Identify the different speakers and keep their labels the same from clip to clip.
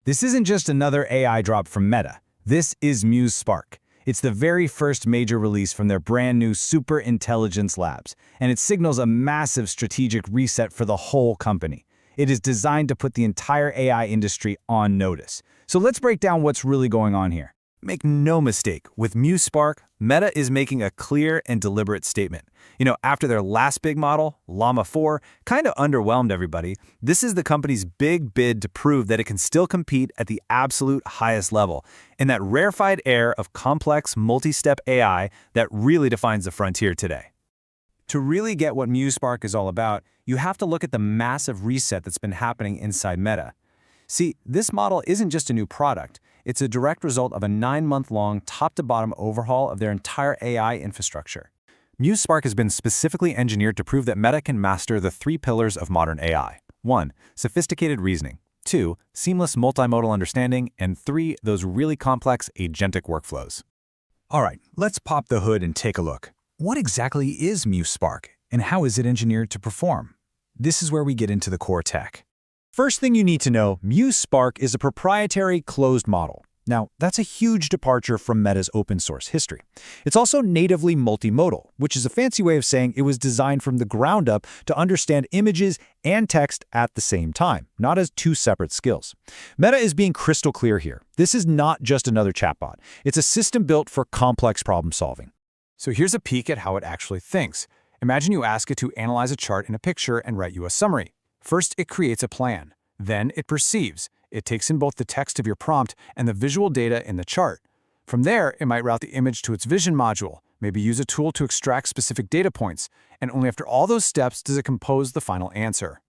Speaker 1: This isn't just another AI drop from Meta. This is Muse Spark. It's the very first major release from their brand new Superintelligence Labs, and it signals a massive strategic reset for the whole company. It is designed to put the entire AI industry on notice. So let's break down what's really going on here. Make no mistake, with Muse Spark, Meta is making a clear and deliberate statement. After their last big model, Llama 4, kind of underwhelmed everybody, this is the company's big bid to prove that it can still compete at the absolute highest level, in that rarefied air of complex, multi-step AI that really defines the frontier today. To really get what Muse Spark is all about, you have to look at the massive reset that's been happening inside Meta. See, this model isn't just a new product. It's a direct result of a 9-month-long, top-to-bottom overhaul of their entire AI infrastructure. Muse Spark has been specifically engineered to prove that Meta can master the 3 pillars of modern AI. 1. Sophisticated reasoning. 2. Seamless multimodal understanding. And 3. Those really complex agentic workflows. All right, let's pop the hood and take a look. What exactly is Muse Spark, and how is it engineered to perform? This is where we get into the core tech. First thing you need to know, Muse Spark is a proprietary closed model. Now, that's a huge departure from Meta's open source history. It's also natively multimodal, which is a fancy way of saying it was designed from the ground up to understand images and text at the same time, not as 2 separate skills. Meta is being crystal clear here. This is not just another chatbot. It's a system built for complex problem solving. So here's a peek at how it actually thinks. Imagine you ask it to analyze a chart in a picture and write you a summary. First, it creates a plan. Then it perceives. It takes in both the text of your prompt and the visual data in the chart. From there, it might route the image to its vision module, maybe use a tool to extract specific data points, and only after all those steps does it compose the final answer.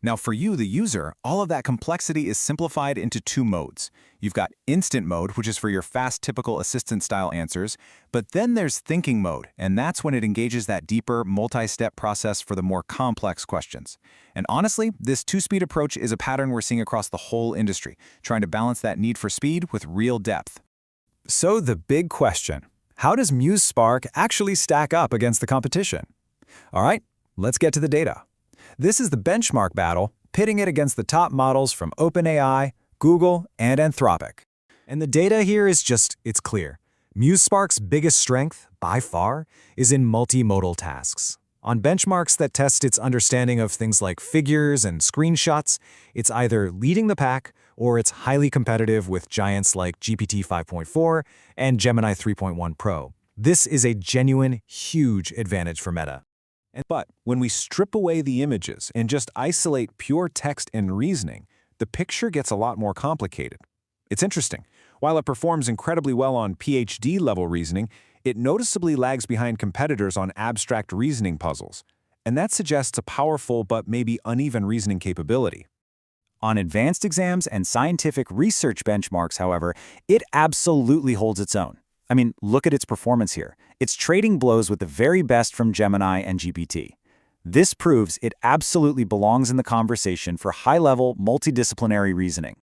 Speaker 1: Now for you, the user, all of that complexity is simplified into 2 modes. You've got instant mode, which is for your fast, typical assistant-style answers, but then there's thinking mode, and that's when it engages that deeper, multi-step process for the more complex questions. And honestly, this 2-speed approach is a pattern we're seeing across the whole industry, trying to balance that need for speed with real depth. So the big question, how does Muse Spark actually stack up against the competition? All right, let's get to the data. This is the benchmark battle, pitting it against the top models from OpenAI, Google, and Anthropic. And the data here is it's clear. Muse Spark's biggest strength, by far, is in multimodal tasks. On benchmarks that test its understanding of things like figures and screenshots, it's either leading the pack or it's highly competitive with giants like GPT 5.4 and Gemini 3.1 Pro. This is a genuine, huge advantage for Meta. But when we strip away the images and just isolate pure text and reasoning, the picture gets a lot more complicated. It's interesting. While it performs incredibly well on PhD-level reasoning, it noticeably lags behind competitors on abstract reasoning puzzles. And that suggests a powerful but maybe uneven reasoning capability. On advanced exams and scientific research benchmarks, however, it absolutely holds its own. I mean, look at its performance here. It's trading blows with the very best from Gemini and GPT. This proves it absolutely belongs in the conversation for high-level, multidisciplinary reasoning.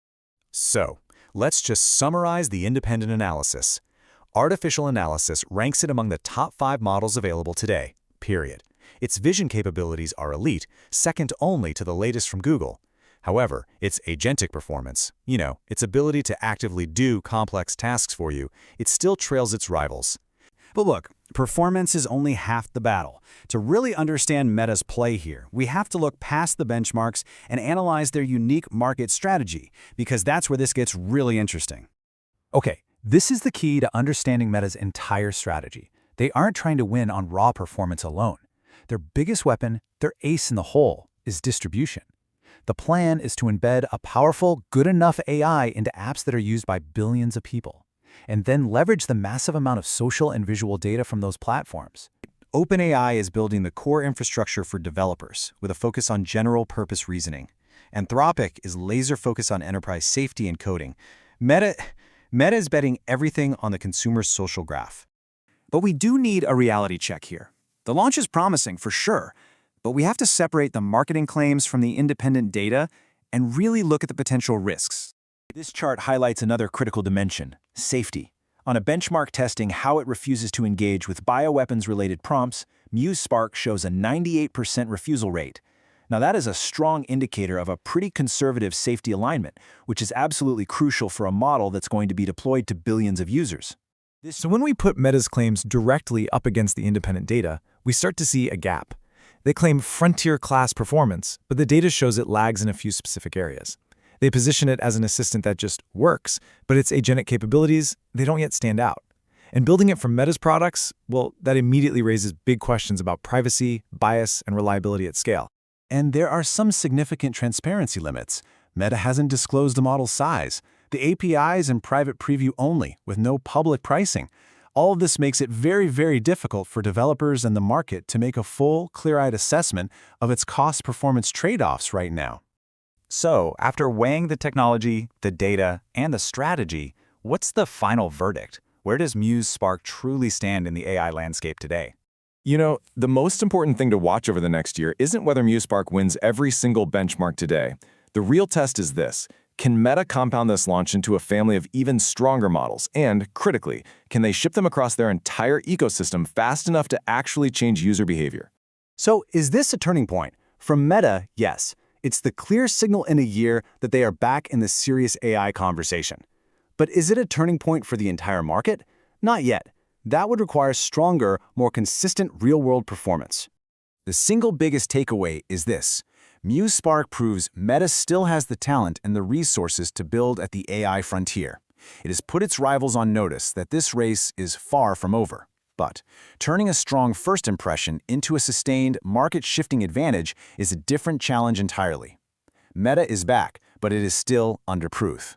Speaker 1: So, let's just summarize the independent analysis. Artificial analysis ranks it among the top 5 models available today, period. Its vision capabilities are elite, second only to the latest from Google. However, its agentic performance, its ability to actively do complex tasks for you, it still trails its rivals. But look, performance is only half the battle. To really understand Meta's play here, we have to look past the benchmarks and analyze their unique market strategy, because that's where this gets really interesting. Okay, this is the key to understanding Meta's entire strategy. They aren't trying to win on raw performance alone. Their biggest weapon, their ace in the hole, is distribution. The plan is to embed a powerful, good enough AI into apps that are used by billions of people, and then leverage the massive amount of social and visual data from those platforms. OpenAI is building the core infrastructure for developers, with a focus on general-purpose reasoning. Anthropic is laser-focused on enterprise safety and coding. Meta is betting everything on the consumer's social graph. But we do need a reality check here. The launch is promising, for sure, but we have to separate the marketing claims from the independent data and really look at the potential risks. This chart highlights another critical dimension, safety. On a benchmark testing how it refuses to engage with bioweapons-related prompts, Muse Spark shows a 98% refusal rate.
Speaker 2: Now that is a strong indicator of a pretty conservative safety alignment, which is absolutely crucial for a model that's going to be deployed to billions of users.
Speaker 3: So when we put Meta's claims directly up against the independent data, we start to see a gap. They claim frontier-class performance, but the data shows it lags in a few specific areas. They position it as an assistant that just works, but its agentic capabilities, they don't yet stand out. And building it from Meta's products, well, that immediately raises big questions about privacy, bias, and reliability at scale.
Speaker 2: And there are some significant transparency limits. Meta hasn't disclosed the model's size. The API is in private preview only, with no public pricing. All of this makes it very, very difficult for developers and the market to make a full, clear-eyed assessment of its cost-performance trade-offs right now.
Speaker 1: So, after weighing the technology, the data, and the strategy, what's the final verdict? Where does Muse Spark truly stand in the AI landscape today?
Speaker 4: You know, the most important thing to watch over the next year isn't whether Muse Spark wins every single benchmark today. The real test is this: can Meta compound this launch into a family of even stronger models? And, critically, can they ship them across their entire ecosystem fast enough to actually change user behavior?
Speaker 2: So, is this a turning point? From Meta, yes. It's the clear signal in a year that they are back in the serious AI conversation. But is it a turning point for the entire market? Not yet. That would require stronger, more consistent real-world performance. The single biggest takeaway is this: Muse Spark proves Meta still has the talent and the resources to build at the AI frontier. It has put its rivals on notice that this race is far from over. But turning a strong first impression into a sustained, market-shifting advantage is a different challenge entirely. Meta is back, but it is still under proof.